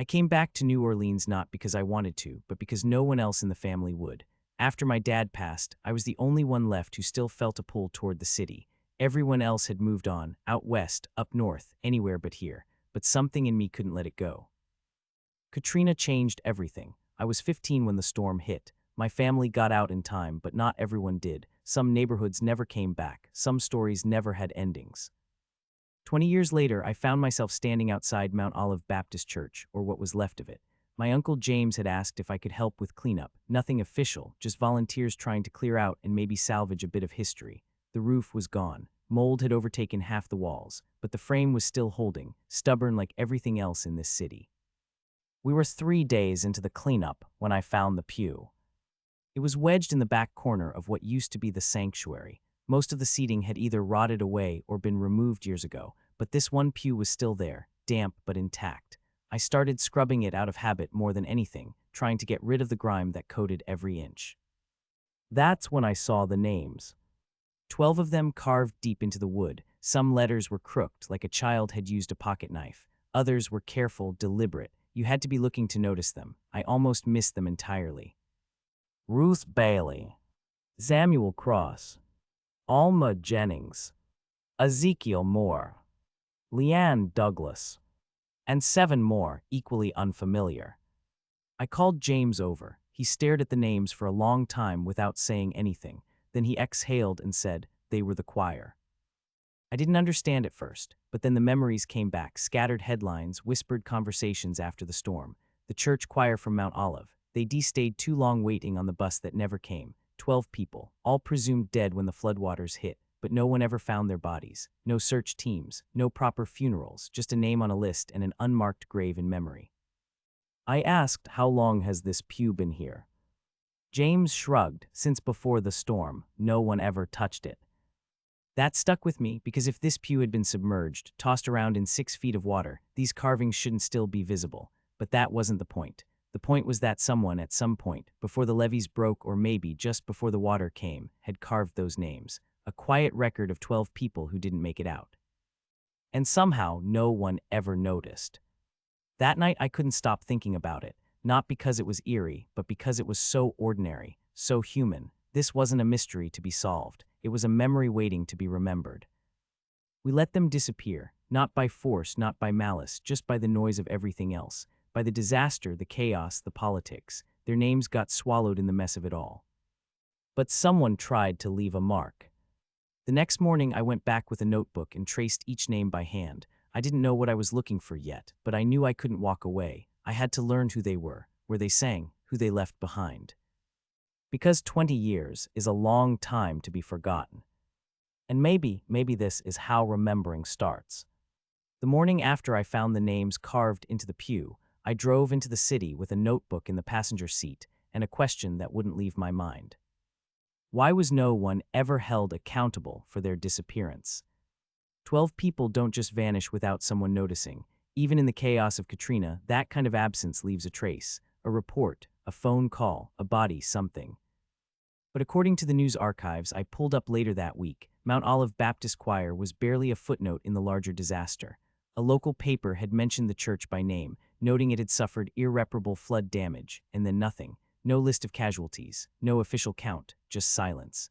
I came back to New Orleans not because I wanted to, but because no one else in the family would. After my dad passed, I was the only one left who still felt a pull toward the city. Everyone else had moved on, out west, up north, anywhere but here. But something in me couldn't let it go. Katrina changed everything. I was 15 when the storm hit. My family got out in time, but not everyone did. Some neighborhoods never came back. Some stories never had endings. 20 years later, I found myself standing outside Mount Olive Baptist Church, or what was left of it. My uncle James had asked if I could help with cleanup. Nothing official, just volunteers trying to clear out and maybe salvage a bit of history. The roof was gone. Mold had overtaken half the walls, but the frame was still holding, stubborn like everything else in this city. We were 3 days into the cleanup when I found the pew. It was wedged in the back corner of what used to be the sanctuary. Most of the seating had either rotted away or been removed years ago, but this one pew was still there, damp but intact. I started scrubbing it out of habit more than anything, trying to get rid of the grime that coated every inch. That's when I saw the names. 12 of them carved deep into the wood. Some letters were crooked, like a child had used a pocket knife. Others were careful, deliberate. You had to be looking to notice them. I almost missed them entirely. Ruth Bailey, Samuel Cross, Alma Jennings, Ezekiel Moore, Leanne Douglas, and 7 more, equally unfamiliar. I called James over. He stared at the names for a long time without saying anything. Then he exhaled and said, "They were the choir." I didn't understand at first, but then the memories came back, scattered headlines, whispered conversations after the storm. The church choir from Mount Olive. They stayed too long waiting on the bus that never came. 12 people, all presumed dead when the floodwaters hit, but no one ever found their bodies. No search teams, no proper funerals, just a name on a list and an unmarked grave in memory. I asked, "How long has this pew been here?" James shrugged. "Since before the storm. No one ever touched it." That stuck with me because if this pew had been submerged, tossed around in 6 feet of water, these carvings shouldn't still be visible. But that wasn't the point. The point was that someone at some point, before the levees broke or maybe just before the water came, had carved those names. A quiet record of 12 people who didn't make it out. And somehow no one ever noticed. That night I couldn't stop thinking about it, not because it was eerie, but because it was so ordinary, so human. This wasn't a mystery to be solved. It was a memory waiting to be remembered. We let them disappear, not by force, not by malice, just by the noise of everything else. By the disaster, the chaos, the politics. Their names got swallowed in the mess of it all. But someone tried to leave a mark. The next morning I went back with a notebook and traced each name by hand. I didn't know what I was looking for yet, but I knew I couldn't walk away. I had to learn who they were, where they sang, who they left behind. Because 20 years is a long time to be forgotten. And maybe this is how remembering starts. The morning after I found the names carved into the pew, I drove into the city with a notebook in the passenger seat and a question that wouldn't leave my mind. Why was no one ever held accountable for their disappearance? 12 people don't just vanish without someone noticing. Even in the chaos of Katrina, that kind of absence leaves a trace, a report, a phone call, a body, something. But according to the news archives I pulled up later that week, Mount Olive Baptist Choir was barely a footnote in the larger disaster. A local paper had mentioned the church by name, noting it had suffered irreparable flood damage, and then nothing. No list of casualties, no official count, just silence.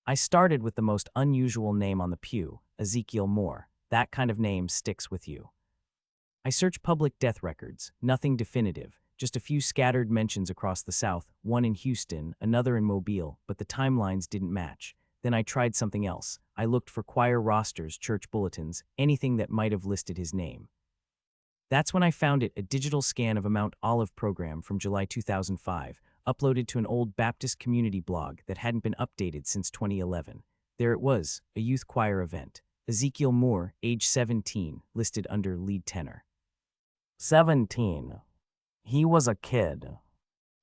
I started with the most unusual name on the pew, Ezekiel Moore. That kind of name sticks with you. I searched public death records, nothing definitive, just a few scattered mentions across the South, one in Houston, another in Mobile, but the timelines didn't match. Then I tried something else. I looked for choir rosters, church bulletins, anything that might have listed his name. That's when I found it, a digital scan of a Mount Olive program from July 2005, uploaded to an old Baptist community blog that hadn't been updated since 2011. There it was, a youth choir event. Ezekiel Moore, age 17, listed under lead tenor. 17. He was a kid.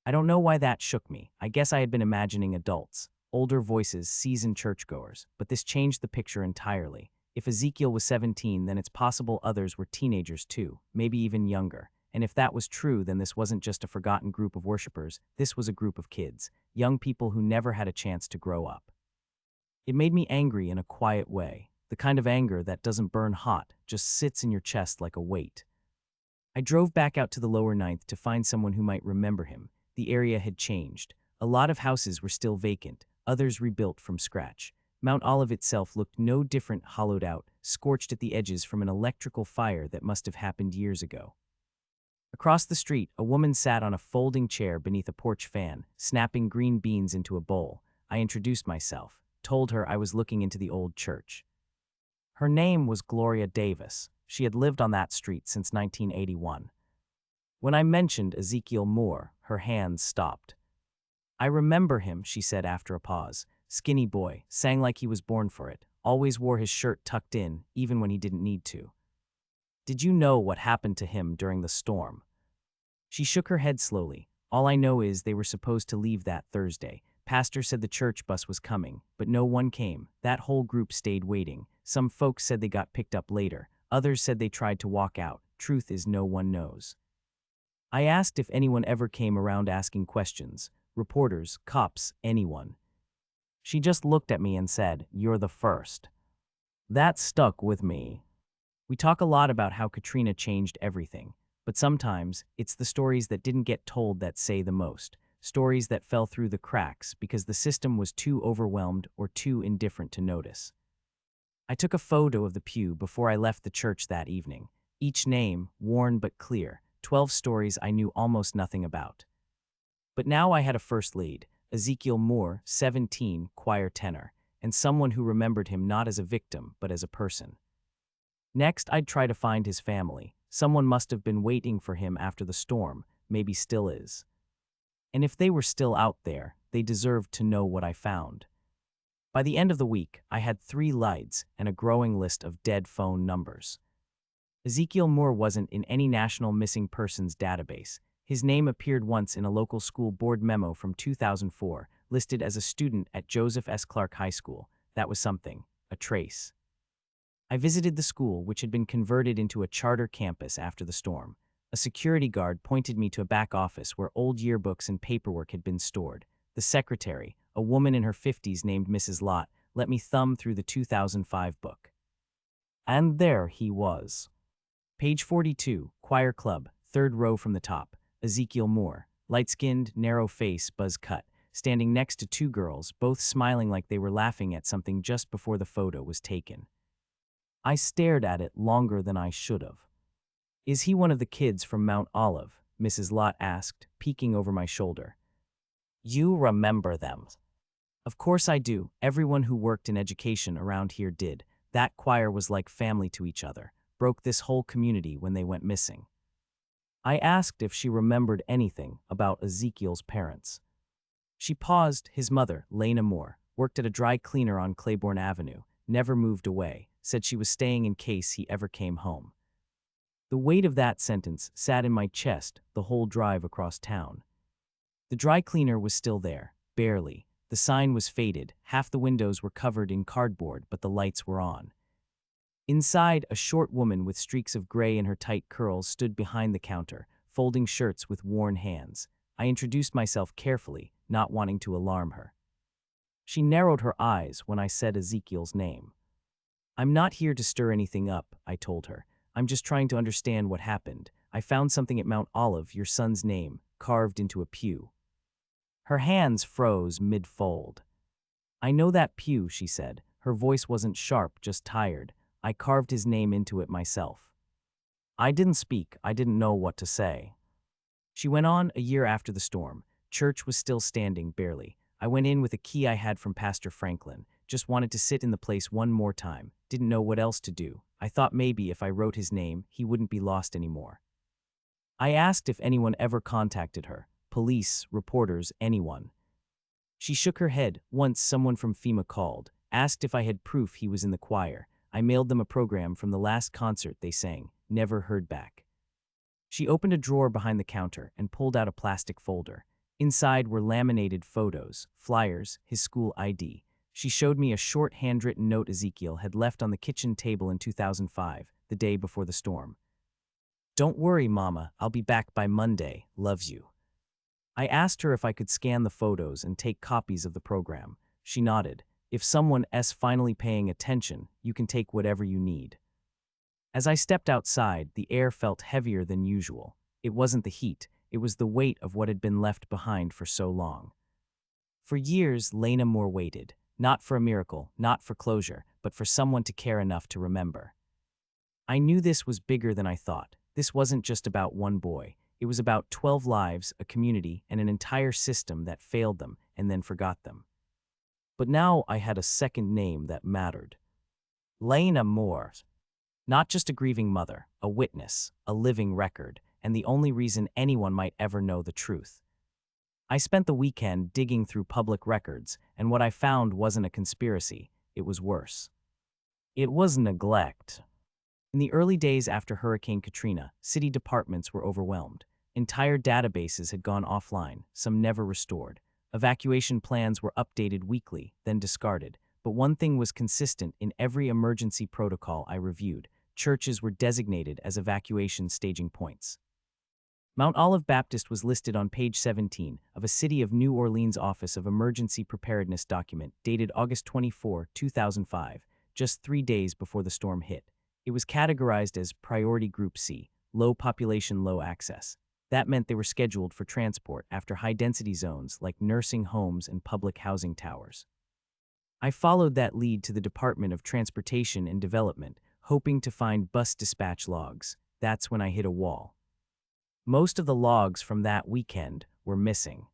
I don't know why that shook me. I guess I had been imagining adults, older voices, seasoned churchgoers, but this changed the picture entirely. If Ezekiel was 17, then it's possible others were teenagers too, maybe even younger. And if that was true, then this wasn't just a forgotten group of worshipers, this was a group of kids, young people who never had a chance to grow up. It made me angry in a quiet way, the kind of anger that doesn't burn hot, just sits in your chest like a weight. I drove back out to the lower ninth to find someone who might remember him. The area had changed. A lot of houses were still vacant, others rebuilt from scratch. Mount Olive itself looked no different, hollowed out, scorched at the edges from an electrical fire that must have happened years ago. Across the street, a woman sat on a folding chair beneath a porch fan, snapping green beans into a bowl. I introduced myself, told her I was looking into the old church. Her name was Gloria Davis. She had lived on that street since 1981. When I mentioned Ezekiel Moore, her hands stopped. I remember him, she said after a pause. Skinny boy, sang like he was born for it, always wore his shirt tucked in, even when he didn't need to. Did you know what happened to him during the storm? She shook her head slowly. All I know is they were supposed to leave that Thursday. Pastor said the church bus was coming, but no one came. That whole group stayed waiting. Some folks said they got picked up later. Others said they tried to walk out. Truth is, no one knows. I asked if anyone ever came around asking questions. Reporters, cops, anyone. She just looked at me and said, "You're the first." That stuck with me. We talk a lot about how Katrina changed everything, but sometimes it's the stories that didn't get told that say the most. Stories that fell through the cracks because the system was too overwhelmed or too indifferent to notice. I took a photo of the pew before I left the church that evening. Each name, worn but clear, 12 stories I knew almost nothing about. But now I had a first lead, Ezekiel Moore, 17, choir tenor, and someone who remembered him not as a victim but as a person. Next, I'd try to find his family. Someone must have been waiting for him after the storm, maybe still is. And if they were still out there, they deserved to know what I found. By the end of the week, I had 3 leads and a growing list of dead phone numbers. Ezekiel Moore wasn't in any national missing persons database. His name appeared once in a local school board memo from 2004, listed as a student at Joseph S. Clark High School. That was something, a trace. I visited the school, which had been converted into a charter campus after the storm. A security guard pointed me to a back office where old yearbooks and paperwork had been stored. The secretary, a woman in her 50s named Mrs. Lott, let me thumb through the 2005 book. And there he was. Page 42, Choir Club, 3rd row from the top. Ezekiel Moore, light-skinned, narrow face, buzz cut, standing next to 2 girls, both smiling like they were laughing at something just before the photo was taken. I stared at it longer than I should have. Is he one of the kids from Mount Olive? Mrs. Lott asked, peeking over my shoulder. You remember them? Of course I do. Everyone who worked in education around here did. That choir was like family to each other, broke this whole community when they went missing. I asked if she remembered anything about Ezekiel's parents. She paused. His mother, Lena Moore, worked at a dry cleaner on Claiborne Avenue, never moved away, said she was staying in case he ever came home. The weight of that sentence sat in my chest the whole drive across town. The dry cleaner was still there, barely. The sign was faded, half the windows were covered in cardboard, but the lights were on. Inside, a short woman with streaks of gray in her tight curls stood behind the counter, folding shirts with worn hands. I introduced myself carefully, not wanting to alarm her. She narrowed her eyes when I said Ezekiel's name. I'm not here to stir anything up, I told her. I'm just trying to understand what happened. I found something at Mount Olive, your son's name, carved into a pew. Her hands froze mid-fold. I know that pew, she said. Her voice wasn't sharp, just tired. I carved his name into it myself. I didn't speak. I didn't know what to say. She went on. A year after the storm. Church was still standing, barely. I went in with a key I had from Pastor Franklin. Just wanted to sit in the place one more time. Didn't know what else to do. I thought maybe if I wrote his name, he wouldn't be lost anymore. I asked if anyone ever contacted her. Police, reporters, anyone. She shook her head. Once someone from FEMA called, asked if I had proof he was in the choir. I mailed them a program from the last concert they sang. Never heard back. She opened a drawer behind the counter and pulled out a plastic folder. Inside were laminated photos, flyers, his school ID. She showed me a short handwritten note Ezekiel had left on the kitchen table in 2005, the day before the storm. Don't worry, Mama, I'll be back by Monday. Loves you. I asked her if I could scan the photos and take copies of the program. She nodded. If someone's finally paying attention, you can take whatever you need. As I stepped outside, the air felt heavier than usual. It wasn't the heat, it was the weight of what had been left behind for so long. For years, Lena Moore waited, not for a miracle, not for closure, but for someone to care enough to remember. I knew this was bigger than I thought. This wasn't just about one boy. It was about 12 lives, a community, and an entire system that failed them and then forgot them. But now I had a second name that mattered. Lena Moore. Not just a grieving mother, a witness, a living record, and the only reason anyone might ever know the truth. I spent the weekend digging through public records, and what I found wasn't a conspiracy, it was worse. It was neglect. In the early days after Hurricane Katrina, city departments were overwhelmed. Entire databases had gone offline, some never restored. Evacuation plans were updated weekly, then discarded. But one thing was consistent in every emergency protocol I reviewed: churches were designated as evacuation staging points. Mount Olive Baptist was listed on page 17 of a City of New Orleans Office of Emergency Preparedness document dated August 24, 2005, just 3 days before the storm hit. It was categorized as Priority Group C, low population, low access. That meant they were scheduled for transport after high-density zones like nursing homes and public housing towers. I followed that lead to the Department of Transportation and Development, hoping to find bus dispatch logs. That's when I hit a wall. Most of the logs from that weekend were missing.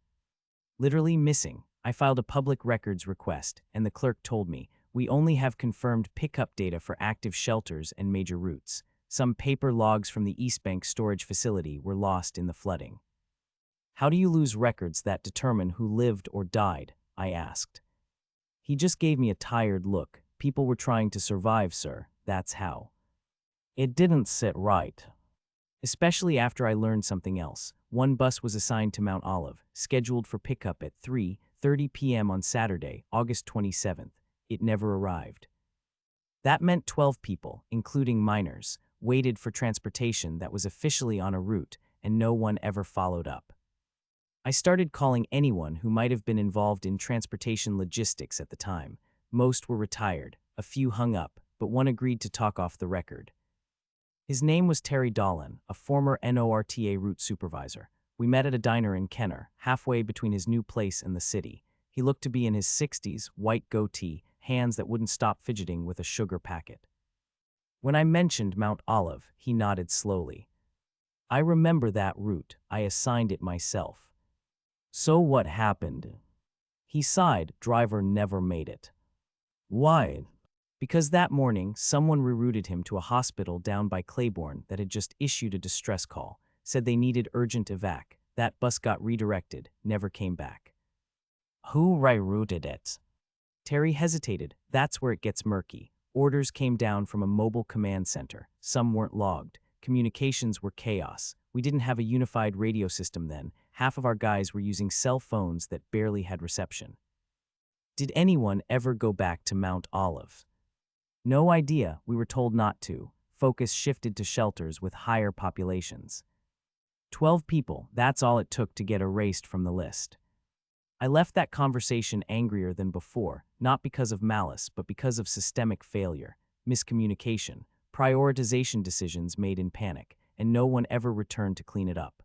Literally missing. I filed a public records request, and the clerk told me, "We only have confirmed pickup data for active shelters and major routes." Some paper logs from the East Bank storage facility were lost in the flooding. "How do you lose records that determine who lived or died?" I asked. He just gave me a tired look. "People were trying to survive, sir. That's how." It didn't sit right. Especially after I learned something else. One bus was assigned to Mount Olive, scheduled for pickup at 3:30 p.m. on Saturday, August 27th. It never arrived. That meant 12 people, including minors, waited for transportation that was officially on a route, and no one ever followed up. I started calling anyone who might have been involved in transportation logistics at the time. Most were retired, a few hung up, but one agreed to talk off the record. His name was Terry Dolan, a former NORTA route supervisor. We met at a diner in Kenner, halfway between his new place and the city. He looked to be in his 60s, white goatee, hands that wouldn't stop fidgeting with a sugar packet. When I mentioned Mount Olive, he nodded slowly. "I remember that route. I assigned it myself." "So what happened?" He sighed. "Driver never made it." "Why?" "Because that morning, someone rerouted him to a hospital down by Claiborne that had just issued a distress call, said they needed urgent evac. That bus got redirected, never came back." "Who rerouted it?" Terry hesitated. "That's where it gets murky. Orders came down from a mobile command center. Some weren't logged. Communications were chaos. We didn't have a unified radio system then. Half of our guys were using cell phones that barely had reception." "Did anyone ever go back to Mount Olive?" "No idea. We were told not to. Focus shifted to shelters with higher populations." 12 people, that's all it took to get erased from the list. I left that conversation angrier than before, not because of malice, but because of systemic failure, miscommunication, prioritization decisions made in panic, and no one ever returned to clean it up.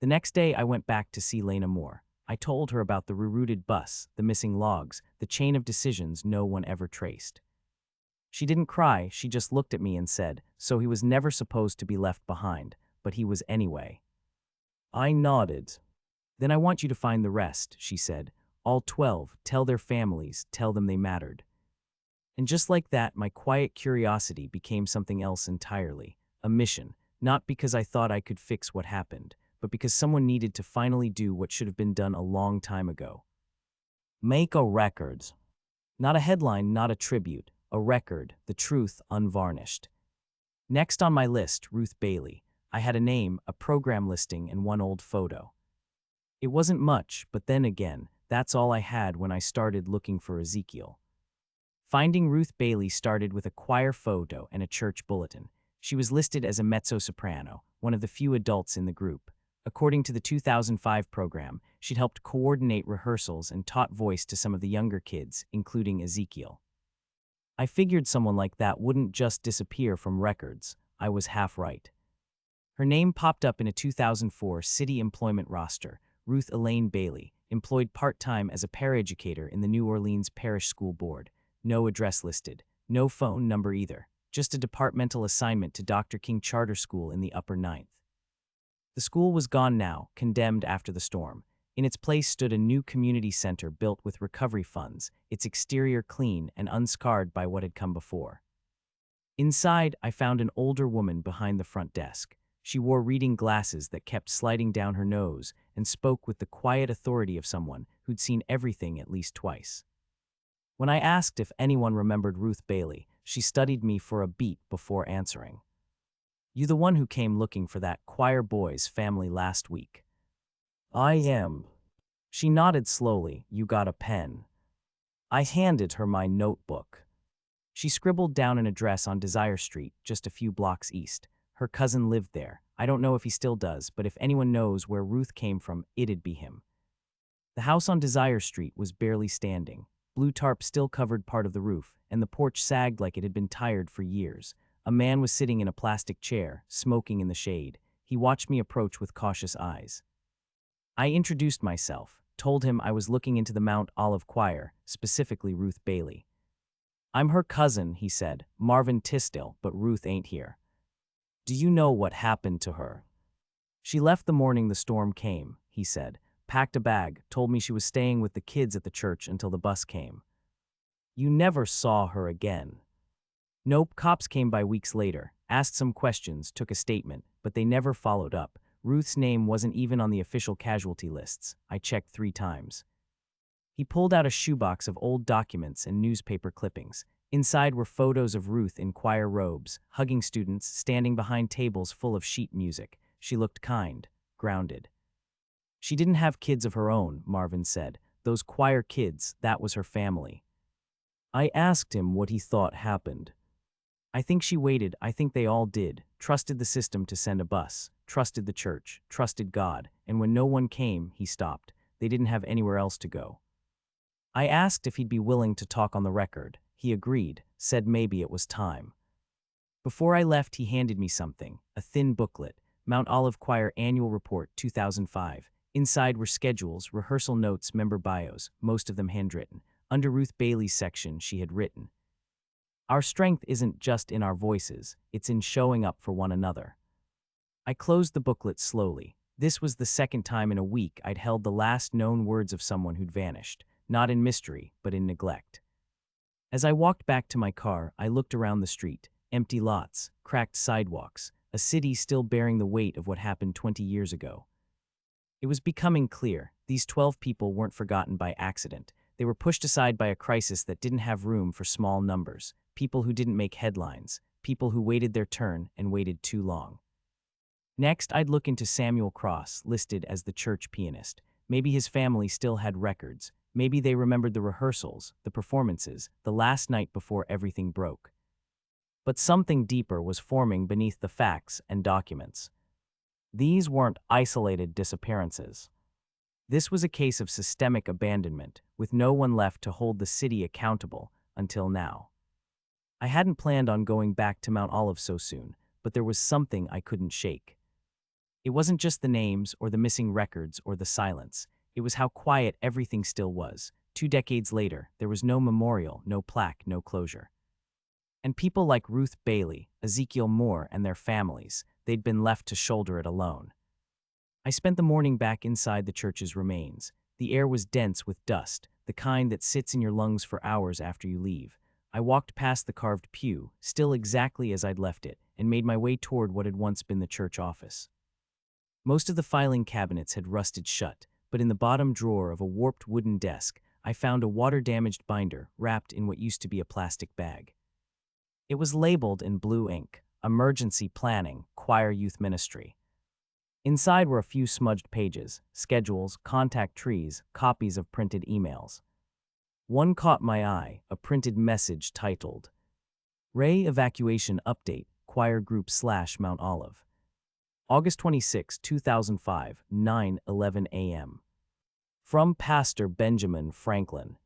The next day, I went back to see Lena Moore. I told her about the rerouted bus, the missing logs, the chain of decisions no one ever traced. She didn't cry, she just looked at me and said, "So he was never supposed to be left behind, but he was anyway." I nodded. "Then I want you to find the rest," she said. "All 12, tell their families, tell them they mattered." And just like that, my quiet curiosity became something else entirely, a mission, not because I thought I could fix what happened, but because someone needed to finally do what should have been done a long time ago. Make a record. Not a headline, not a tribute, a record, the truth unvarnished. Next on my list, Ruth Bailey. I had a name, a program listing, and one old photo. It wasn't much, but then again, that's all I had when I started looking for Ezekiel. Finding Ruth Bailey started with a choir photo and a church bulletin. She was listed as a mezzo-soprano, one of the few adults in the group. According to the 2005 program, she'd helped coordinate rehearsals and taught voice to some of the younger kids, including Ezekiel. I figured someone like that wouldn't just disappear from records. I was half right. Her name popped up in a 2004 city employment roster. Ruth Elaine Bailey, employed part-time as a paraeducator in the New Orleans Parish School Board. No address listed. No phone number either. Just a departmental assignment to Dr. King Charter School in the Upper Ninth. The school was gone now, condemned after the storm. In its place stood a new community center built with recovery funds, its exterior clean and unscarred by what had come before. Inside, I found an older woman behind the front desk. She wore reading glasses that kept sliding down her nose and spoke with the quiet authority of someone who'd seen everything at least twice. When I asked if anyone remembered Ruth Bailey, she studied me for a beat before answering. "You the one who came looking for that choir boy's family last week?" "I am." She nodded slowly. "You got a pen?" I handed her my notebook. She scribbled down an address on Desire Street, just a few blocks east. Her cousin lived there. I don't know if he still does, but if anyone knows where Ruth came from, it'd be him. The house on Desire Street was barely standing. Blue tarp still covered part of the roof, and the porch sagged like it had been tired for years. A man was sitting in a plastic chair, smoking in the shade. He watched me approach with cautious eyes. I introduced myself, told him I was looking into the Mount Olive Choir, specifically Ruth Bailey. "I'm her cousin," he said, "Marvin Tisdale, but Ruth ain't here." "Do you know what happened to her?" "She left the morning the storm came," he said, packed a bag, told me she was staying with the kids at the church until the bus came. "You never saw her again?" "Nope, cops came by weeks later, asked some questions, took a statement, but they never followed up. Ruth's name wasn't even on the official casualty lists. I checked 3 times. He pulled out a shoebox of old documents and newspaper clippings. Inside were photos of Ruth in choir robes, hugging students, standing behind tables full of sheet music. She looked kind, grounded. "She didn't have kids of her own," Marvin said. "Those choir kids, that was her family." I asked him what he thought happened. "I think she waited. I think they all did. Trusted the system to send a bus. Trusted the church. Trusted God. And when no one came, he stopped. They didn't have anywhere else to go." I asked if he'd be willing to talk on the record. He agreed, said maybe it was time. Before I left, he handed me something, a thin booklet, Mount Olive Choir Annual Report 2005. Inside were schedules, rehearsal notes, member bios, most of them handwritten. Under Ruth Bailey's section, she had written, "Our strength isn't just in our voices, it's in showing up for one another." I closed the booklet slowly. This was the second time in a week I'd held the last known words of someone who'd vanished, not in mystery, but in neglect. As I walked back to my car, I looked around the street. Empty lots, cracked sidewalks, a city still bearing the weight of what happened 20 years ago. It was becoming clear, these 12 people weren't forgotten by accident. They were pushed aside by a crisis that didn't have room for small numbers, people who didn't make headlines, people who waited their turn and waited too long. Next, I'd look into Samuel Cross, listed as the church pianist. Maybe his family still had records. Maybe they remembered the rehearsals, the performances, the last night before everything broke. But something deeper was forming beneath the facts and documents. These weren't isolated disappearances. This was a case of systemic abandonment, with no one left to hold the city accountable until now. I hadn't planned on going back to Mount Olive so soon, but there was something I couldn't shake. It wasn't just the names or the missing records or the silence. It was how quiet everything still was. 2 decades later, there was no memorial, no plaque, no closure. And people like Ruth Bailey, Ezekiel Moore, and their families, they'd been left to shoulder it alone. I spent the morning back inside the church's remains. The air was dense with dust, the kind that sits in your lungs for hours after you leave. I walked past the carved pew, still exactly as I'd left it, and made my way toward what had once been the church office. Most of the filing cabinets had rusted shut, but in the bottom drawer of a warped wooden desk, I found a water-damaged binder wrapped in what used to be a plastic bag. It was labeled in blue ink, Emergency Planning, Choir Youth Ministry. Inside were a few smudged pages, schedules, contact trees, copies of printed emails. One caught my eye, a printed message titled, "Ray Evacuation Update, Choir Group / Mount Olive. August 26, 2005, 9:11 a.m. From Pastor Benjamin Franklin.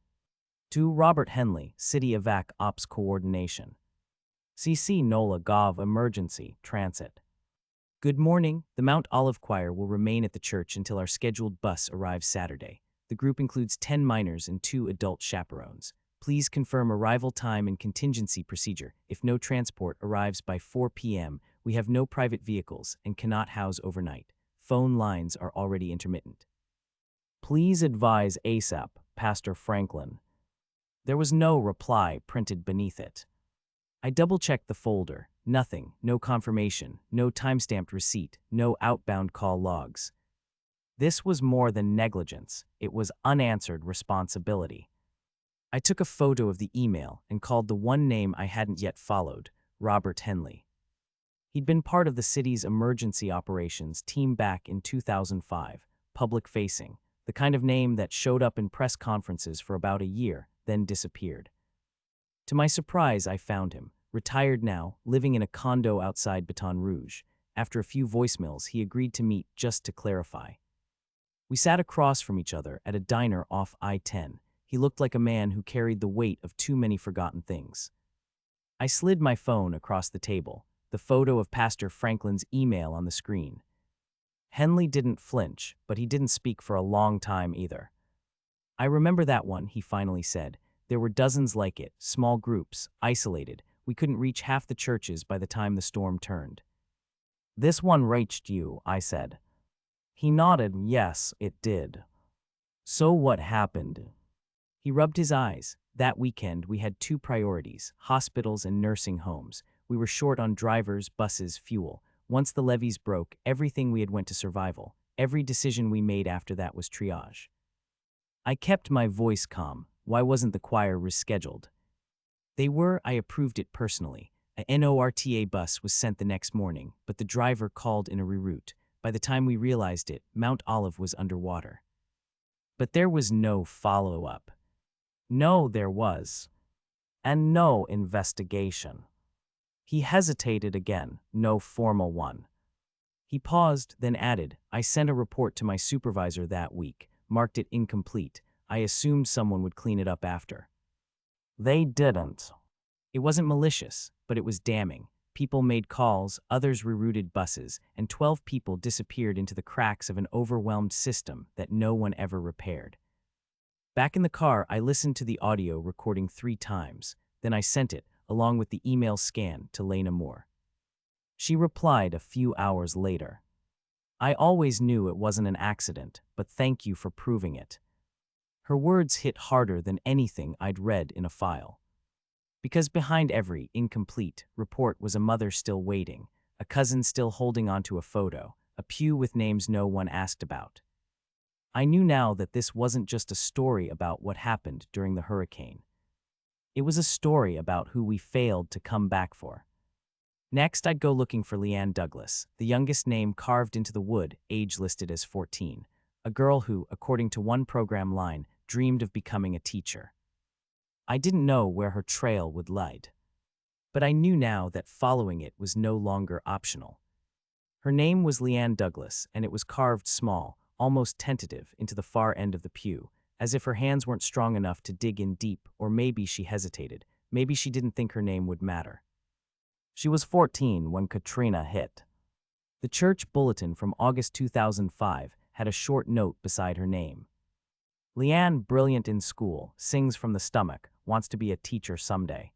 To Robert Henley, City Evac Ops Coordination. CC NOLA Gov Emergency Transit. Good morning. The Mount Olive Choir will remain at the church until our scheduled bus arrives Saturday. The group includes 10 minors and 2 adult chaperones. Please confirm arrival time and contingency procedure. If no transport arrives by 4 p.m., we have no private vehicles and cannot house overnight. Phone lines are already intermittent. Please advise ASAP, Pastor Franklin. There was no reply printed beneath it. I double-checked the folder. Nothing, no confirmation, no timestamped receipt, no outbound call logs. This was more than negligence. It was unanswered responsibility. I took a photo of the email and called the one name I hadn't yet followed, Robert Henley. He'd been part of the city's emergency operations team back in 2005, public-facing, the kind of name that showed up in press conferences for about a year, then disappeared. To my surprise, I found him, retired now, living in a condo outside Baton Rouge. After a few voicemails, he agreed to meet just to clarify. We sat across from each other at a diner off I-10. He looked like a man who carried the weight of too many forgotten things. I slid my phone across the table, the photo of Pastor Franklin's email on the screen. Henley didn't flinch, but he didn't speak for a long time either. I remember that one, he finally said. There were dozens like it, small groups, isolated. We couldn't reach half the churches by the time the storm turned. This one reached you, I said. He nodded. Yes, it did. So what happened? He rubbed his eyes. That weekend, we had 2 priorities, hospitals and nursing homes. We were short on drivers, buses, fuel. Once the levees broke, everything we had went to survival. Every decision we made after that was triage. I kept my voice calm. Why wasn't the choir rescheduled? They were. I approved it personally. A NORTA bus was sent the next morning, but the driver called in a reroute. By the time we realized it, Mount Olive was underwater. But there was no follow-up. No, there was. And no investigation. He hesitated again, no formal one. He paused, then added, I sent a report to my supervisor that week, marked it incomplete. I assumed someone would clean it up after. They didn't. It wasn't malicious, but it was damning. People made calls, others rerouted buses, and 12 people disappeared into the cracks of an overwhelmed system that no one ever repaired. Back in the car, I listened to the audio recording 3 times. Then I sent it, along with the email scan, to Lena Moore. She replied a few hours later. I always knew it wasn't an accident, but thank you for proving it. Her words hit harder than anything I'd read in a file. Because behind every incomplete report was a mother still waiting, a cousin still holding onto a photo, a pew with names no one asked about. I knew now that this wasn't just a story about what happened during the hurricane. It was a story about who we failed to come back for. Next, I'd go looking for Leanne Douglas, the youngest name carved into the wood, age listed as 14, a girl who, according to one program line, dreamed of becoming a teacher. I didn't know where her trail would lead, but I knew now that following it was no longer optional. Her name was Leanne Douglas, and it was carved small, almost tentative, into the far end of the pew, as if her hands weren't strong enough to dig in deep, or maybe she hesitated. Maybe she didn't think her name would matter. She was 14 when Katrina hit. The church bulletin from August 2005 had a short note beside her name. Leanne, brilliant in school, sings from the stomach, wants to be a teacher someday.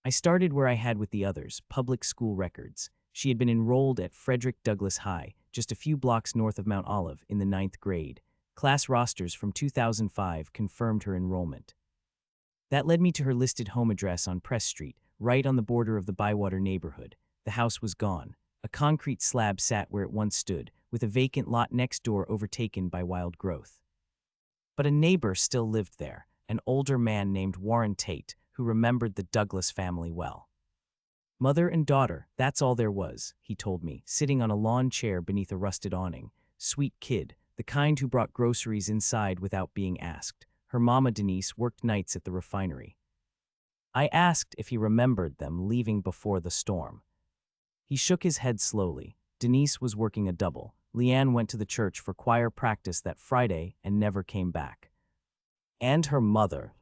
I started where I had with the others, public school records. She had been enrolled at Frederick Douglass High, just a few blocks north of Mount Olive, in the 9th grade. Class rosters from 2005 confirmed her enrollment. That led me to her listed home address on Press Street, right on the border of the Bywater neighborhood. The house was gone. A concrete slab sat where it once stood, with a vacant lot next door overtaken by wild growth. But a neighbor still lived there, an older man named Warren Tate, who remembered the Douglas family well. Mother and daughter, that's all there was, he told me, sitting on a lawn chair beneath a rusted awning. Sweet kid, the kind who brought groceries inside without being asked. Her mama Denise worked nights at the refinery. I asked if he remembered them leaving before the storm. He shook his head slowly. Denise was working a double. Leanne went to the church for choir practice that Friday and never came back. And her mother.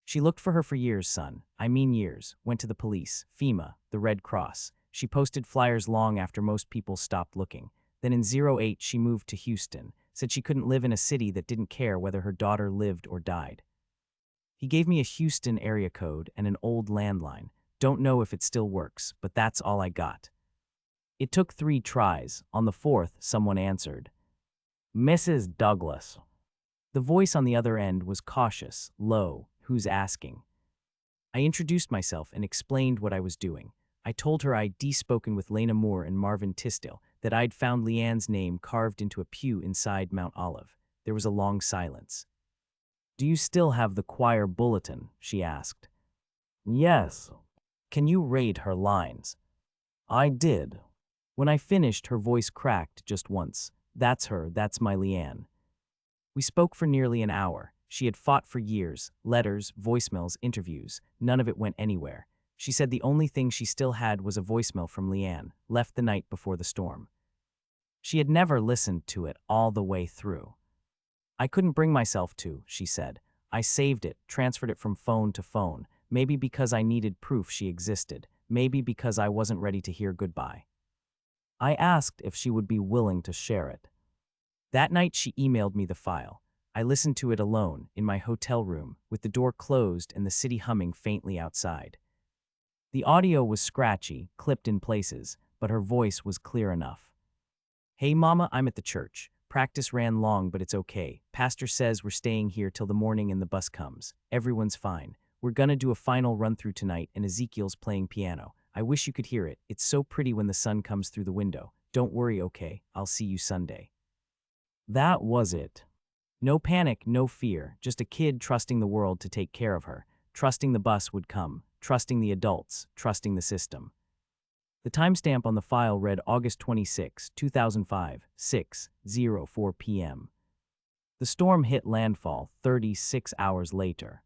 She looked for her for years, son. I mean years. Went to the police, FEMA, the Red Cross. She posted flyers long after most people stopped looking. Then in '08, she moved to Houston, said she couldn't live in a city that didn't care whether her daughter lived or died. He gave me a Houston area code and an old landline. Don't know if it still works, but that's all I got. It took 3 tries. On the 4th, someone answered. Mrs. Douglas. The voice on the other end was cautious, low. Who's asking? I introduced myself and explained what I was doing. I told her I'd spoken with Lena Moore and Marvin Tisdale, that I'd found Leanne's name carved into a pew inside Mount Olive. There was a long silence. Do you still have the choir bulletin? She asked. Yes. Can you read her lines? I did. When I finished, her voice cracked just once. That's her, that's my Leanne. We spoke for nearly an hour. She had fought for years, letters, voicemails, interviews. None of it went anywhere. She said the only thing she still had was a voicemail from Leanne, left the night before the storm. She had never listened to it all the way through. I couldn't bring myself to, she said. I saved it, transferred it from phone to phone, maybe because I needed proof she existed, maybe because I wasn't ready to hear goodbye. I asked if she would be willing to share it. That night she emailed me the file. I listened to it alone, in my hotel room, with the door closed and the city humming faintly outside. The audio was scratchy, clipped in places, but her voice was clear enough. Hey mama, I'm at the church. Practice ran long, but it's okay. Pastor says we're staying here till the morning and the bus comes. Everyone's fine. We're gonna do a final run-through tonight and Ezekiel's playing piano. I wish you could hear it. It's so pretty when the sun comes through the window. Don't worry, okay? I'll see you Sunday. That was it. No panic, no fear, just a kid trusting the world to take care of her, trusting the bus would come, trusting the adults, trusting the system. The timestamp on the file read August 26, 2005, 6:04 p.m. The storm hit landfall 36 hours later.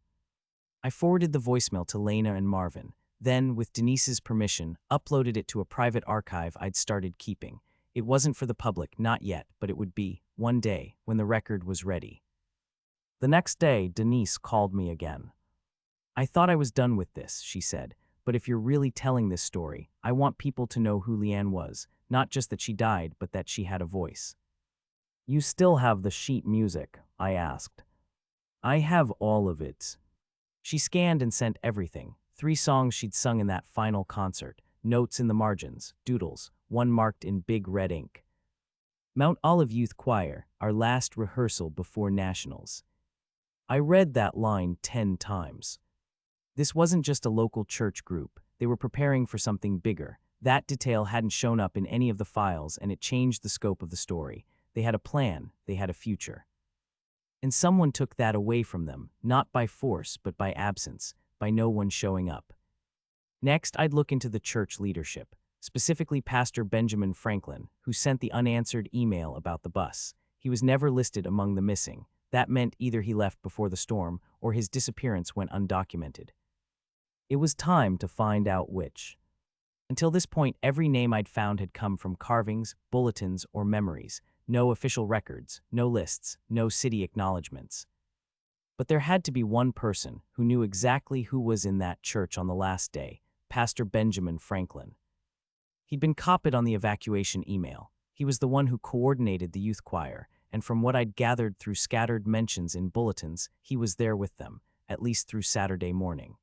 I forwarded the voicemail to Lena and Marvin, then, with Denise's permission, uploaded it to a private archive I'd started keeping. It wasn't for the public, not yet, but it would be, one day, when the record was ready. The next day, Denise called me again. I thought I was done with this, she said, but if you're really telling this story, I want people to know who Leanne was, not just that she died, but that she had a voice. You still have the sheet music? I asked. I have all of it. She scanned and sent everything, 3 songs she'd sung in that final concert, notes in the margins, doodles, one marked in big red ink. Mount Olive Youth Choir, our last rehearsal before nationals. I read that line 10 times. This wasn't just a local church group. They were preparing for something bigger. That detail hadn't shown up in any of the files, and it changed the scope of the story. They had a plan, they had a future. And someone took that away from them, not by force, but by absence, by no one showing up. Next, I'd look into the church leadership, specifically Pastor Benjamin Franklin, who sent the unanswered email about the bus. He was never listed among the missing. That meant either he left before the storm or his disappearance went undocumented. It was time to find out which. Until this point, every name I'd found had come from carvings, bulletins, or memories. No official records, no lists, no city acknowledgments. But there had to be one person who knew exactly who was in that church on the last day, Pastor Benjamin Franklin. He'd been copied on the evacuation email. He was the one who coordinated the youth choir, and from what I'd gathered through scattered mentions in bulletins, he was there with them, at least through Saturday morning.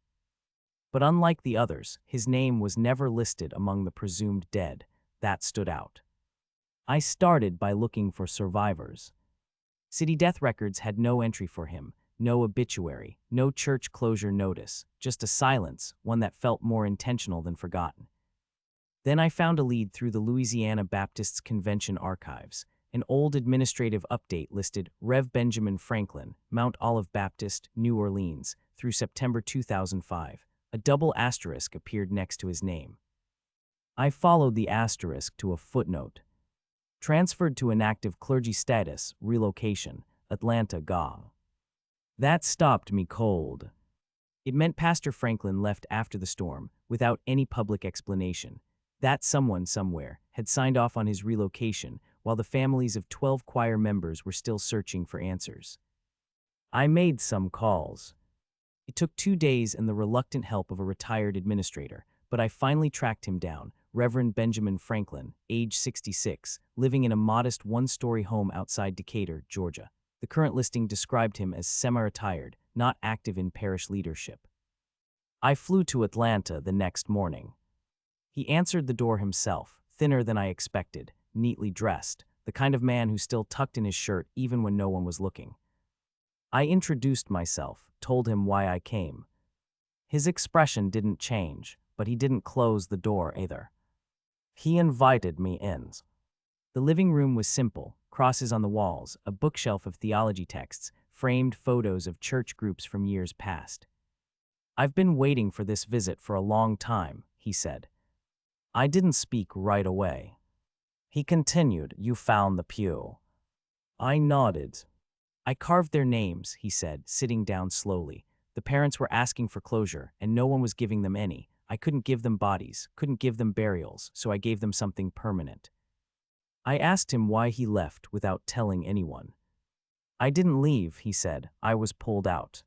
But unlike the others, his name was never listed among the presumed dead. That stood out. I started by looking for survivors. City death records had no entry for him, no obituary, no church closure notice, just a silence, one that felt more intentional than forgotten. Then I found a lead through the Louisiana Baptists Convention archives. An old administrative update listed Rev. Benjamin Franklin, Mount Olive Baptist, New Orleans, through September 2005. A double asterisk appeared next to his name. I followed the asterisk to a footnote. Transferred to inactive clergy status, relocation, Atlanta, GA. That stopped me cold. It meant Pastor Franklin left after the storm, without any public explanation. That someone somewhere had signed off on his relocation, while the families of 12 choir members were still searching for answers. I made some calls. It took 2 days and the reluctant help of a retired administrator, but I finally tracked him down, Reverend Benjamin Franklin, age 66, living in a modest one-story home outside Decatur, Georgia. The current listing described him as semi-retired, not active in parish leadership. I flew to Atlanta the next morning. He answered the door himself, thinner than I expected, neatly dressed, the kind of man who still tucked in his shirt even when no one was looking. I introduced myself, told him why I came. His expression didn't change, but he didn't close the door either. He invited me in. The living room was simple, crosses on the walls, a bookshelf of theology texts, framed photos of church groups from years past. "I've been waiting for this visit for a long time," he said. I didn't speak right away. He continued, "You found the pew." I nodded. "I carved their names," he said, sitting down slowly. "The parents were asking for closure, and no one was giving them any. I couldn't give them bodies, couldn't give them burials, so I gave them something permanent." I asked him why he left without telling anyone. "I didn't leave," he said. "I was pulled out."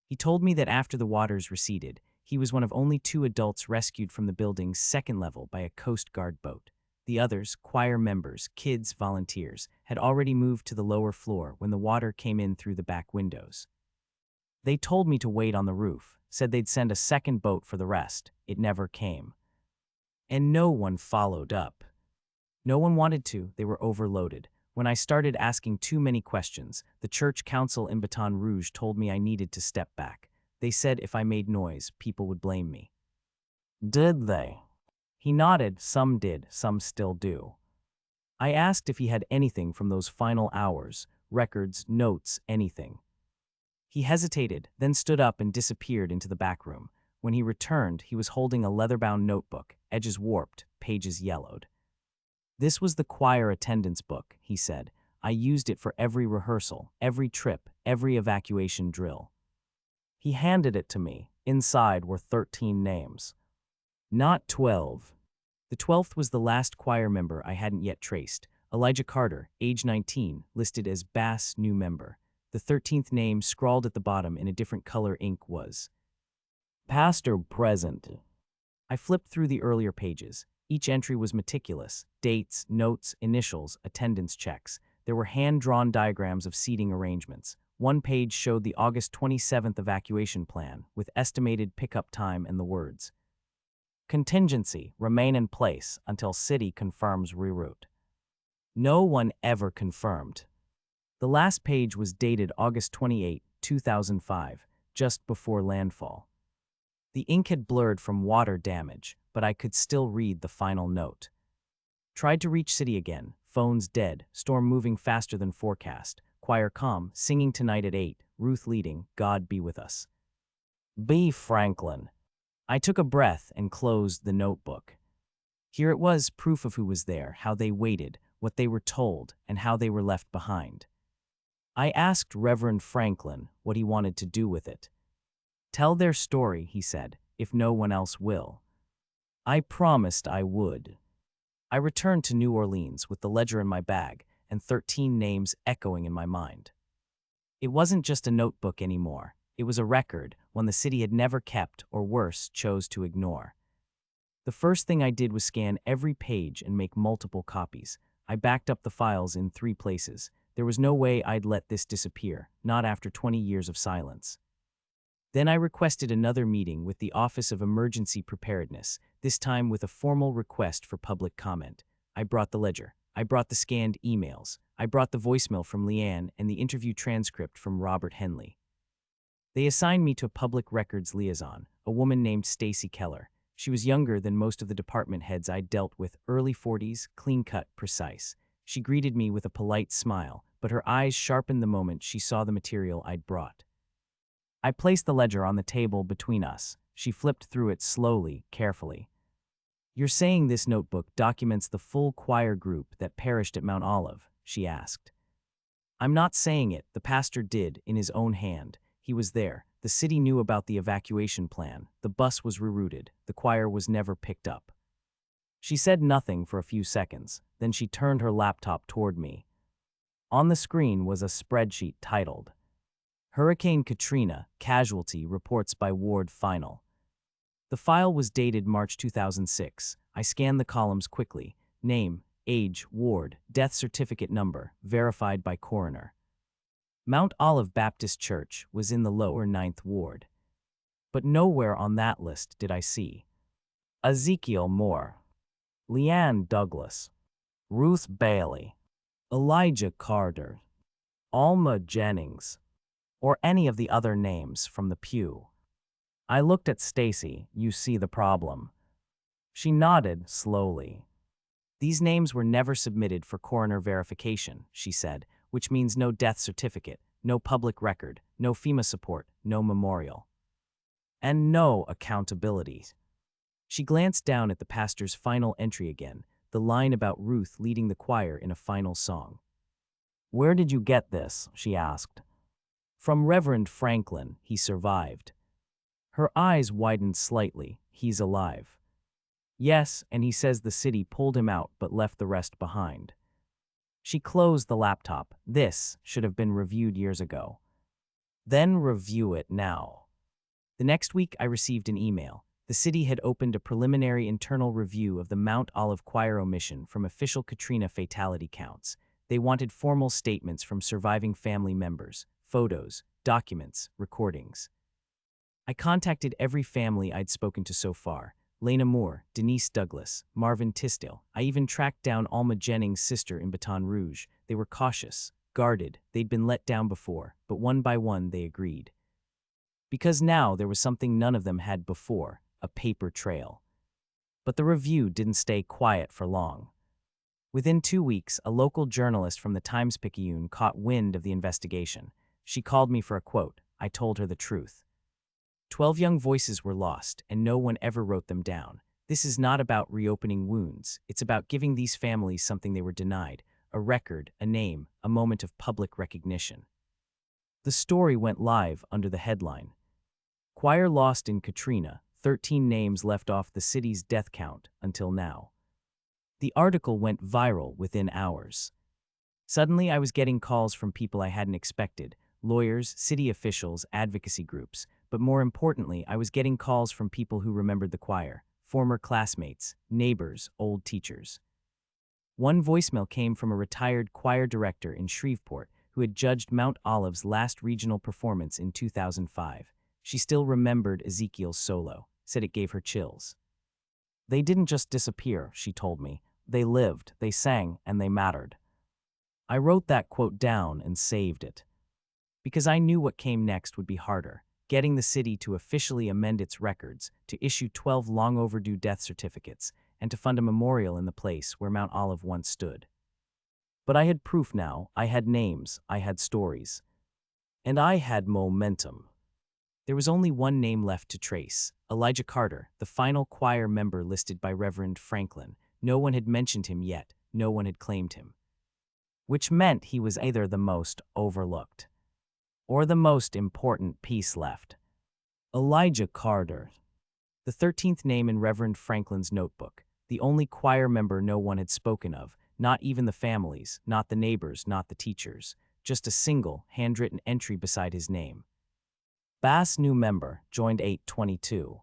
He told me that after the waters receded, he was one of only 2 adults rescued from the building's second level by a Coast Guard boat. The others, choir members, kids, volunteers, had already moved to the lower floor when the water came in through the back windows. They told me to wait on the roof, said they'd send a second boat for the rest. It never came. And no one followed up. No one wanted to, they were overloaded. When I started asking too many questions, the church council in Baton Rouge told me I needed to step back. They said if I made noise, people would blame me. Did they? He nodded. Some did, some still do. I asked if he had anything from those final hours, records, notes, anything. He hesitated, then stood up and disappeared into the back room. When he returned, he was holding a leather-bound notebook, edges warped, pages yellowed. "This was the choir attendance book," he said. "I used it for every rehearsal, every trip, every evacuation drill." He handed it to me. Inside were 13 names. Not 12. The 12th was the last choir member I hadn't yet traced. Elijah Carter, age 19, listed as bass new member. The 13th name scrawled at the bottom in a different color ink was Pastor present. I flipped through the earlier pages. Each entry was meticulous. Dates, notes, initials, attendance checks. There were hand-drawn diagrams of seating arrangements. One page showed the August 27th evacuation plan, with estimated pickup time and the words, "Contingency, remain in place until city confirms reroute." No one ever confirmed. The last page was dated August 28, 2005, just before landfall. The ink had blurred from water damage, but I could still read the final note. Tried to reach city again, phones dead, storm moving faster than forecast, choir calm, singing tonight at 8, Ruth leading, God be with us. B. Franklin. I took a breath and closed the notebook. Here it was, proof of who was there, how they waited, what they were told, and how they were left behind. I asked Reverend Franklin what he wanted to do with it. "Tell their story," he said, "if no one else will." I promised I would. I returned to New Orleans with the ledger in my bag and 13 names echoing in my mind. It wasn't just a notebook anymore. It was a record, one the city had never kept, or worse, chose to ignore. The first thing I did was scan every page and make multiple copies. I backed up the files in 3 places. There was no way I'd let this disappear, not after 20 years of silence. Then I requested another meeting with the Office of Emergency Preparedness, this time with a formal request for public comment. I brought the ledger. I brought the scanned emails. I brought the voicemail from Leanne and the interview transcript from Robert Henley. They assigned me to a public records liaison, a woman named Stacy Keller. She was younger than most of the department heads I'd dealt with, early 40s, clean-cut, precise. She greeted me with a polite smile, but her eyes sharpened the moment she saw the material I'd brought. I placed the ledger on the table between us. She flipped through it slowly, carefully. "You're saying this notebook documents the full choir group that perished at Mount Olive?" she asked. "I'm not saying it. The pastor did, in his own hand. He was there. The city knew about the evacuation plan. The bus was rerouted. The choir was never picked up." She said nothing for a few seconds. Then she turned her laptop toward me. On the screen was a spreadsheet titled Hurricane Katrina, casualty reports by Ward final. The file was dated March 2006. I scanned the columns quickly. Name, age, ward, death certificate number, verified by coroner. Mount Olive Baptist Church was in the lower 9th ward. But nowhere on that list did I see Ezekiel Moore, Leanne Douglas, Ruth Bailey, Elijah Carter, Alma Jennings, or any of the other names from the pew. I looked at Stacy. You see the problem. She nodded slowly. These names were never submitted for coroner verification, she said, which means no death certificate, no public record, no FEMA support, no memorial. And no accountability. She glanced down at the pastor's final entry again, the line about Ruth leading the choir in a final song. Where did you get this? She asked. From Reverend Franklin. He survived. Her eyes widened slightly. He's alive. Yes, and he says the city pulled him out but left the rest behind. She closed the laptop. This should have been reviewed years ago. Then review it now. The next week I received an email. The city had opened a preliminary internal review of the Mount Olive choir omission from official Katrina fatality counts. They wanted formal statements from surviving family members, photos, documents, recordings. I contacted every family I'd spoken to so far. Lena Moore, Denise Douglas, Marvin Tisdale. I even tracked down Alma Jennings' sister in Baton Rouge. They were cautious, guarded. They'd been let down before, but one by one they agreed. Because now there was something none of them had before, a paper trail. But the review didn't stay quiet for long. Within 2 weeks, a local journalist from the Times-Picayune caught wind of the investigation. She called me for a quote. I told her the truth. 12 young voices were lost, and no one ever wrote them down. This is not about reopening wounds. It's about giving these families something they were denied, a record, a name, a moment of public recognition. The story went live under the headline, Choir Lost in Katrina, 13 names left off the city's death count until now. The article went viral within hours. Suddenly, I was getting calls from people I hadn't expected, lawyers, city officials, advocacy groups. But more importantly, I was getting calls from people who remembered the choir, former classmates, neighbors, old teachers. One voicemail came from a retired choir director in Shreveport who had judged Mount Olive's last regional performance in 2005. She still remembered Ezekiel's solo, said it gave her chills. They didn't just disappear, she told me. They lived, they sang, and they mattered. I wrote that quote down and saved it. Because I knew what came next would be harder. Getting the city to officially amend its records, to issue 12 long-overdue death certificates, and to fund a memorial in the place where Mount Olive once stood. But I had proof now. I had names. I had stories. And I had momentum. There was only one name left to trace, Elijah Carter, the final choir member listed by Reverend Franklin. No one had mentioned him yet. No one had claimed him. Which meant he was either the most overlooked or the most important piece left. Elijah Carter, the 13th name in Reverend Franklin's notebook, the only choir member no one had spoken of, not even the families, not the neighbors, not the teachers, just a single, handwritten entry beside his name. Bass new member, joined 8/22.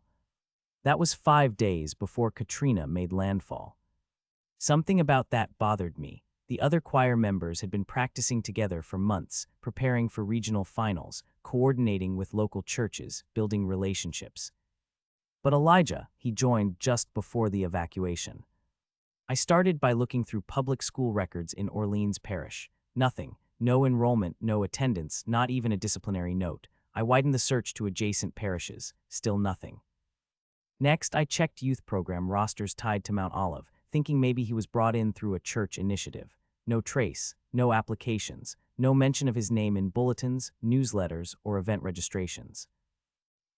That was 5 days before Katrina made landfall. Something about that bothered me. The other choir members had been practicing together for months, preparing for regional finals, coordinating with local churches, building relationships. But Elijah, he joined just before the evacuation. I started by looking through public school records in Orleans Parish. Nothing. No enrollment, no attendance, not even a disciplinary note. I widened the search to adjacent parishes. Still nothing. Next, I checked youth program rosters tied to Mount Olive, thinking maybe he was brought in through a church initiative. No trace, no applications, no mention of his name in bulletins, newsletters, or event registrations.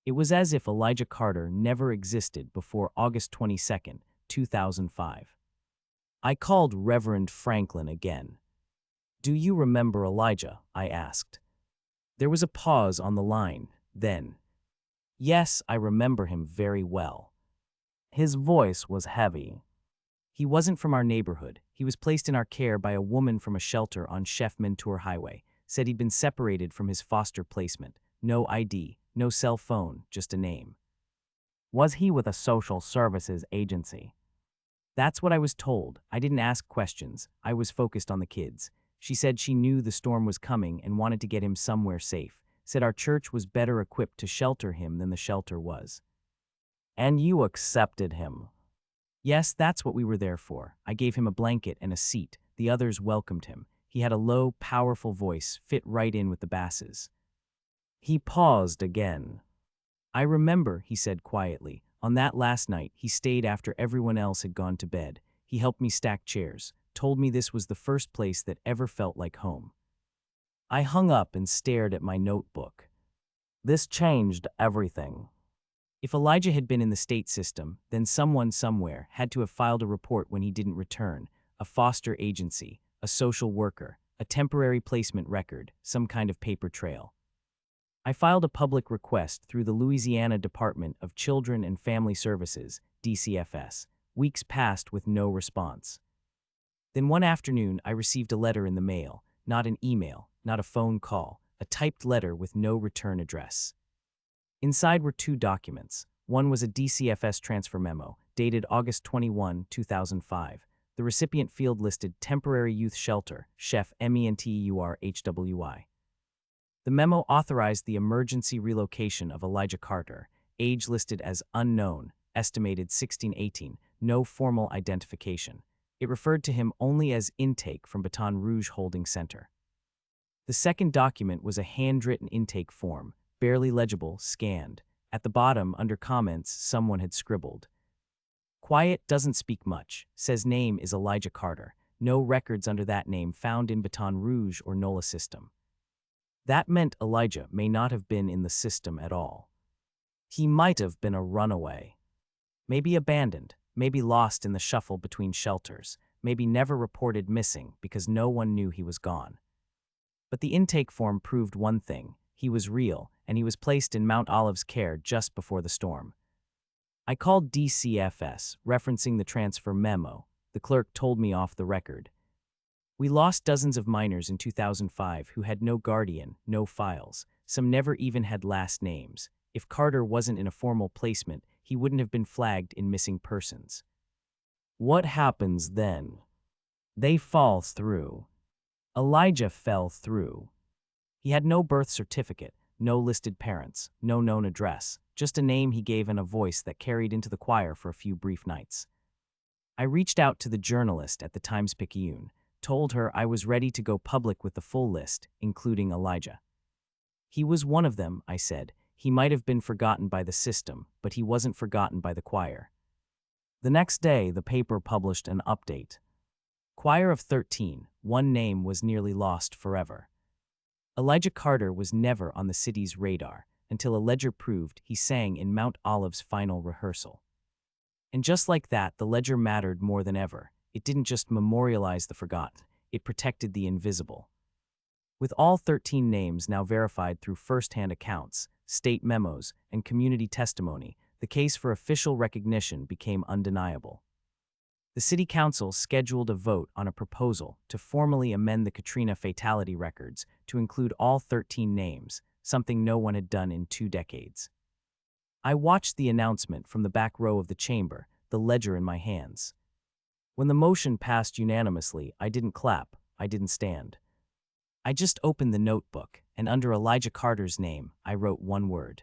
It was as if Elijah Carter never existed before August 22, 2005. I called Reverend Franklin again. "Do you remember Elijah?" I asked. There was a pause on the line, then, "Yes, I remember him very well." His voice was heavy. He wasn't from our neighborhood. He was placed in our care by a woman from a shelter on Chef Mentour Highway. said he'd been separated from his foster placement. No ID, no cell phone, just a name. Was he with a social services agency? That's what I was told. I didn't ask questions. I was focused on the kids. She said she knew the storm was coming and wanted to get him somewhere safe. Said our church was better equipped to shelter him than the shelter was. And you accepted him? Yes, that's what we were there for. I gave him a blanket and a seat. The others welcomed him. He had a low, powerful voice, fit right in with the basses. He paused again. I remember, he said quietly. On that last night, he stayed after everyone else had gone to bed. He helped me stack chairs, told me this was the first place that ever felt like home. I hung up and stared at my notebook. This changed everything. If Elijah had been in the state system, then someone somewhere had to have filed a report when he didn't return, a foster agency, a social worker, a temporary placement record, some kind of paper trail. I filed a public request through the Louisiana Department of Children and Family Services, DCFS. Weeks passed with no response. Then one afternoon, I received a letter in the mail, not an email, not a phone call, a typed letter with no return address. Inside were two documents. One was a DCFS transfer memo, dated August 21, 2005. The recipient field listed Temporary Youth Shelter, Chef MENTURHWI. The memo authorized the emergency relocation of Elijah Carter, age listed as unknown, estimated 16-18, no formal identification. It referred to him only as intake from Baton Rouge Holding Center. The second document was a handwritten intake form, barely legible, scanned. At the bottom, under comments, someone had scribbled. Quiet, doesn't speak much, says name is Elijah Carter. No records under that name found in Baton Rouge or NOLA system. That meant Elijah may not have been in the system at all. He might have been a runaway. Maybe abandoned, maybe lost in the shuffle between shelters, maybe never reported missing because no one knew he was gone. But the intake form proved one thing: he was real, and he was placed in Mount Olive's care just before the storm. I called DCFS, referencing the transfer memo. The clerk told me off the record. We lost dozens of minors in 2005 who had no guardian, no files. Some never even had last names. If Carter wasn't in a formal placement, he wouldn't have been flagged in missing persons. What happens then? They fall through. Elijah fell through. He had no birth certificate, no listed parents, no known address, just a name he gave and a voice that carried into the choir for a few brief nights. I reached out to the journalist at the Times-Picayune, told her I was ready to go public with the full list, including Elijah. He was one of them, I said. He might have been forgotten by the system, but he wasn't forgotten by the choir. The next day, the paper published an update. Choir of 13, one name was nearly lost forever. Elijah Carter was never on the city's radar until a ledger proved he sang in Mount Olive's final rehearsal. And just like that, the ledger mattered more than ever. It didn't just memorialize the forgotten, it protected the invisible. With all 13 names now verified through first-hand accounts, state memos, and community testimony, the case for official recognition became undeniable. The City Council scheduled a vote on a proposal to formally amend the Katrina fatality records to include all 13 names, something no one had done in 2 decades. I watched the announcement from the back row of the chamber, the ledger in my hands. When the motion passed unanimously, I didn't clap, I didn't stand. I just opened the notebook, and under Elijah Carter's name, I wrote one word.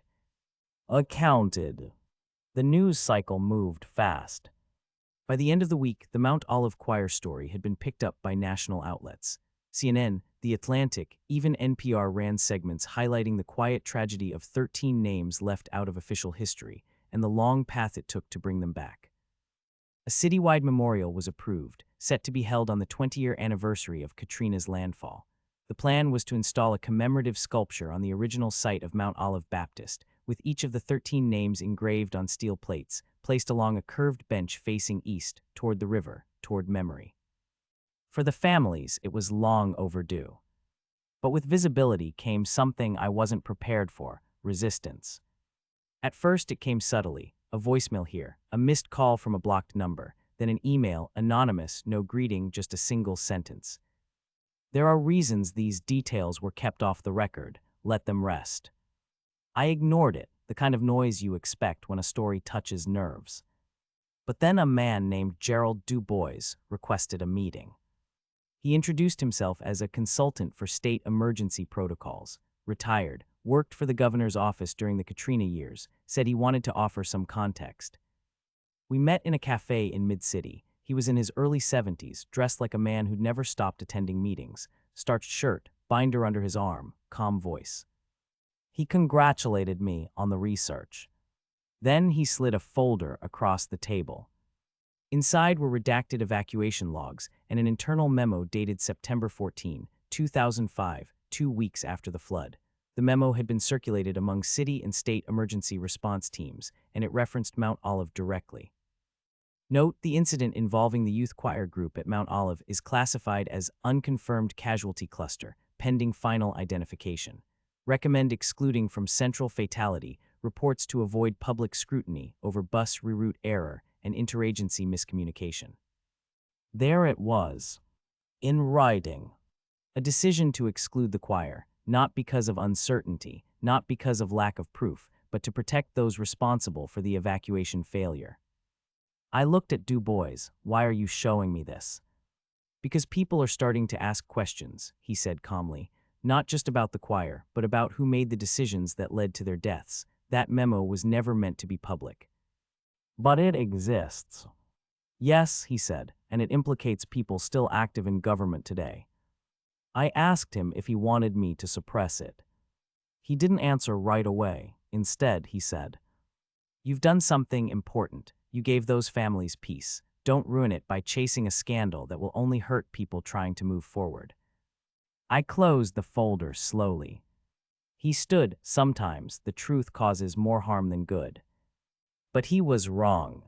Accounted. The news cycle moved fast. By the end of the week, the Mount Olive Choir story had been picked up by national outlets. CNN, The Atlantic, even NPR ran segments highlighting the quiet tragedy of 13 names left out of official history and the long path it took to bring them back. A citywide memorial was approved, set to be held on the 20-year anniversary of Katrina's landfall. The plan was to install a commemorative sculpture on the original site of Mount Olive Baptist, with each of the 13 names engraved on steel plates, placed along a curved bench facing east, toward the river, toward memory. For the families, it was long overdue. But with visibility came something I wasn't prepared for: resistance. At first it came subtly, a voicemail here, a missed call from a blocked number, then an email, anonymous, no greeting, just a single sentence. There are reasons these details were kept off the record. Let them rest. I ignored it, the kind of noise you expect when a story touches nerves. But then a man named Gerald Du Bois requested a meeting. He introduced himself as a consultant for state emergency protocols, retired, worked for the governor's office during the Katrina years, said he wanted to offer some context. We met in a cafe in mid-city. He was in his early 70s, dressed like a man who'd never stopped attending meetings, starched shirt, binder under his arm, calm voice. He congratulated me on the research. Then he slid a folder across the table. Inside were redacted evacuation logs and an internal memo dated September 14, 2005, 2 weeks after the flood. The memo had been circulated among city and state emergency response teams, and it referenced Mount Olive directly. Note, the incident involving the youth choir group at Mount Olive is classified as unconfirmed casualty cluster, pending final identification. Recommend excluding from central fatality reports to avoid public scrutiny over bus reroute error and interagency miscommunication. There it was, in writing. A decision to exclude the choir, not because of uncertainty, not because of lack of proof, but to protect those responsible for the evacuation failure. I looked at Du Bois. Why are you showing me this? Because people are starting to ask questions, he said calmly, not just about the choir, but about who made the decisions that led to their deaths. That memo was never meant to be public. But it exists. Yes, he said, and it implicates people still active in government today. I asked him if he wanted me to suppress it. He didn't answer right away. Instead, he said, "You've done something important. You gave those families peace. Don't ruin it by chasing a scandal that will only hurt people trying to move forward." I closed the folder slowly. He stood. Sometimes the truth causes more harm than good. But he was wrong.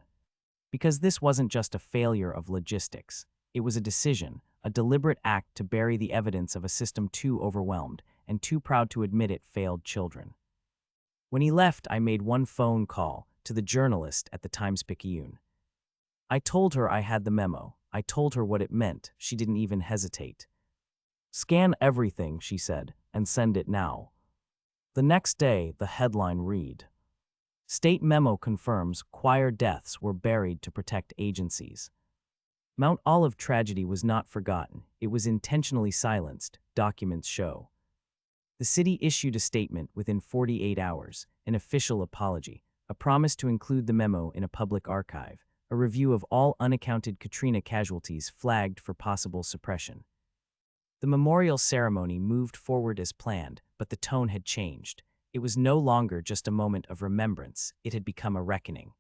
Because this wasn't just a failure of logistics. It was a decision, a deliberate act to bury the evidence of a system too overwhelmed and too proud to admit it failed children. When he left, I made one phone call to the journalist at the Times-Picayune. I told her I had the memo. I told her what it meant. She didn't even hesitate. "Scan everything," she said, "and send it now." The next day, the headline read, "State memo confirms choir deaths were buried to protect agencies." Mount Olive tragedy was not forgotten. It was intentionally silenced, documents show. The city issued a statement within 48 hours, an official apology, a promise to include the memo in a public archive, a review of all unaccounted Katrina casualties flagged for possible suppression. The memorial ceremony moved forward as planned, but the tone had changed. It was no longer just a moment of remembrance, it had become a reckoning.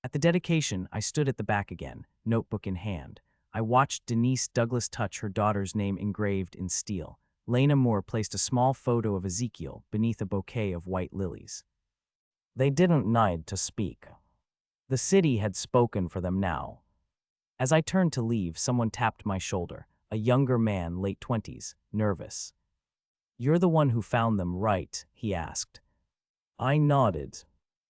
At the dedication, I stood at the back again, notebook in hand. I watched Denise Douglas touch her daughter's name engraved in steel. Lena Moore placed a small photo of Ezekiel beneath a bouquet of white lilies. They didn't need to speak. The city had spoken for them now. As I turned to leave, someone tapped my shoulder, a younger man, late 20s, nervous. "You're the one who found them, right?" he asked. I nodded.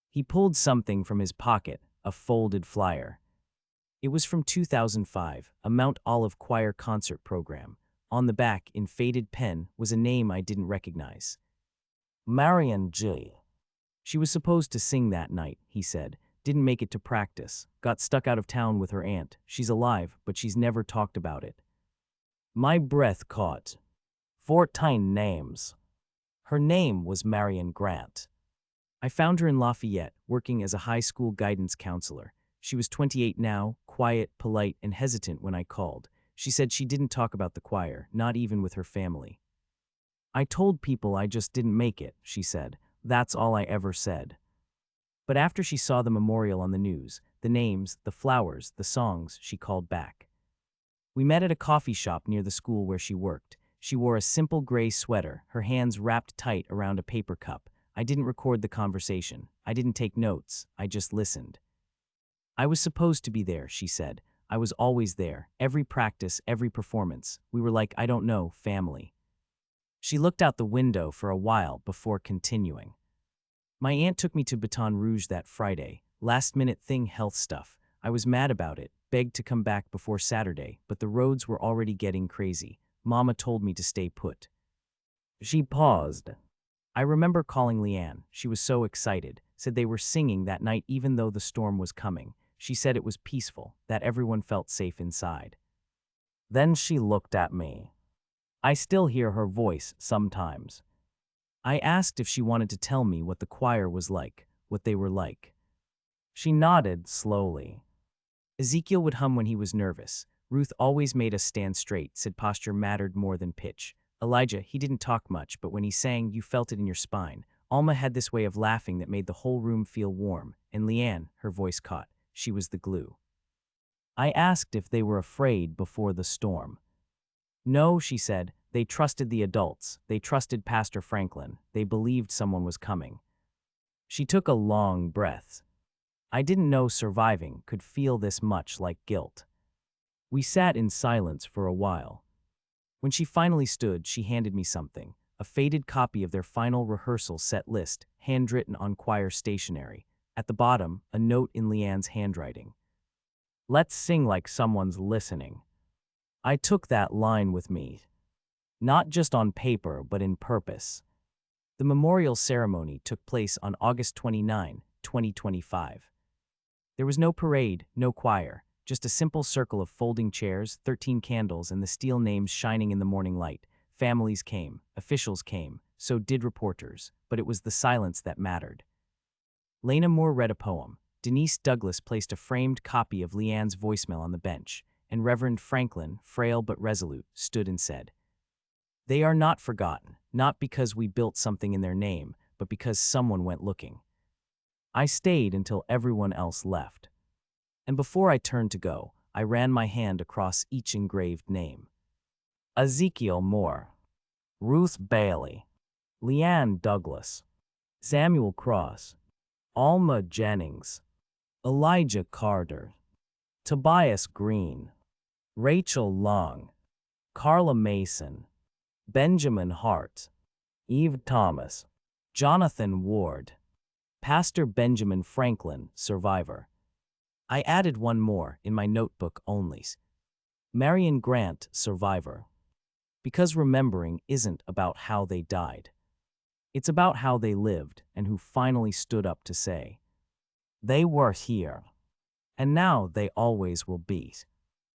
He pulled something from his pocket, a folded flyer. It was from 2005, a Mount Olive choir concert program. On the back, in faded pen, was a name I didn't recognize. Marian G. She was supposed to sing that night, he said. Didn't make it to practice. Got stuck out of town with her aunt. She's alive, but she's never talked about it. My breath caught. 14 names. Her name was Marian Grant. I found her in Lafayette, working as a high school guidance counselor. She was 28 now, quiet, polite, and hesitant when I called. She said she didn't talk about the choir, not even with her family. I told people I just didn't make it, she said. That's all I ever said. But after she saw the memorial on the news, the names, the flowers, the songs, she called back. We met at a coffee shop near the school where she worked. She wore a simple gray sweater, her hands wrapped tight around a paper cup. I didn't record the conversation. I didn't take notes. I just listened. I was supposed to be there, she said. I was always there, every practice, every performance. We were like, I don't know, family. She looked out the window for a while before continuing. My aunt took me to Baton Rouge that Friday. Last-minute thing, health stuff. I was mad about it, begged to come back before Saturday, but the roads were already getting crazy. Mama told me to stay put. She paused. I remember calling Leanne. She was so excited, said they were singing that night even though the storm was coming. She said it was peaceful, that everyone felt safe inside. Then she looked at me. I still hear her voice sometimes. I asked if she wanted to tell me what the choir was like, what they were like. She nodded slowly. Ezekiel would hum when he was nervous. Ruth always made us stand straight, said posture mattered more than pitch. Elijah, he didn't talk much, but when he sang, you felt it in your spine. Alma had this way of laughing that made the whole room feel warm, and Leanne, her voice caught. She was the glue. I asked if they were afraid before the storm. No, she said. They trusted the adults. They trusted Pastor Franklin. They believed someone was coming. She took a long breath. I didn't know surviving could feel this much like guilt. We sat in silence for a while. When she finally stood, she handed me something, a faded copy of their final rehearsal set list, handwritten on choir stationery. At the bottom, a note in Leanne's handwriting. Let's sing like someone's listening. I took that line with me, not just on paper, but in purpose. The memorial ceremony took place on August 29, 2025. There was no parade, no choir, just a simple circle of folding chairs, 13 candles, and the steel names shining in the morning light. Families came, officials came, so did reporters, but it was the silence that mattered. Lena Moore read a poem. Denise Douglas placed a framed copy of Leanne's voicemail on the bench, and Reverend Franklin, frail but resolute, stood and said, "They are not forgotten, not because we built something in their name, but because someone went looking." I stayed until everyone else left. And before I turned to go, I ran my hand across each engraved name. Ezekiel Moore, Ruth Bailey, Leanne Douglas, Samuel Cross, Alma Jennings, Elijah Carter, Tobias Green, Rachel Long, Carla Mason, Benjamin Hart, Eve Thomas, Jonathan Ward, Pastor Benjamin Franklin, survivor. I added one more in my notebook only. Marion Grant, survivor. Because remembering isn't about how they died. It's about how they lived and who finally stood up to say, they were here, and now they always will be.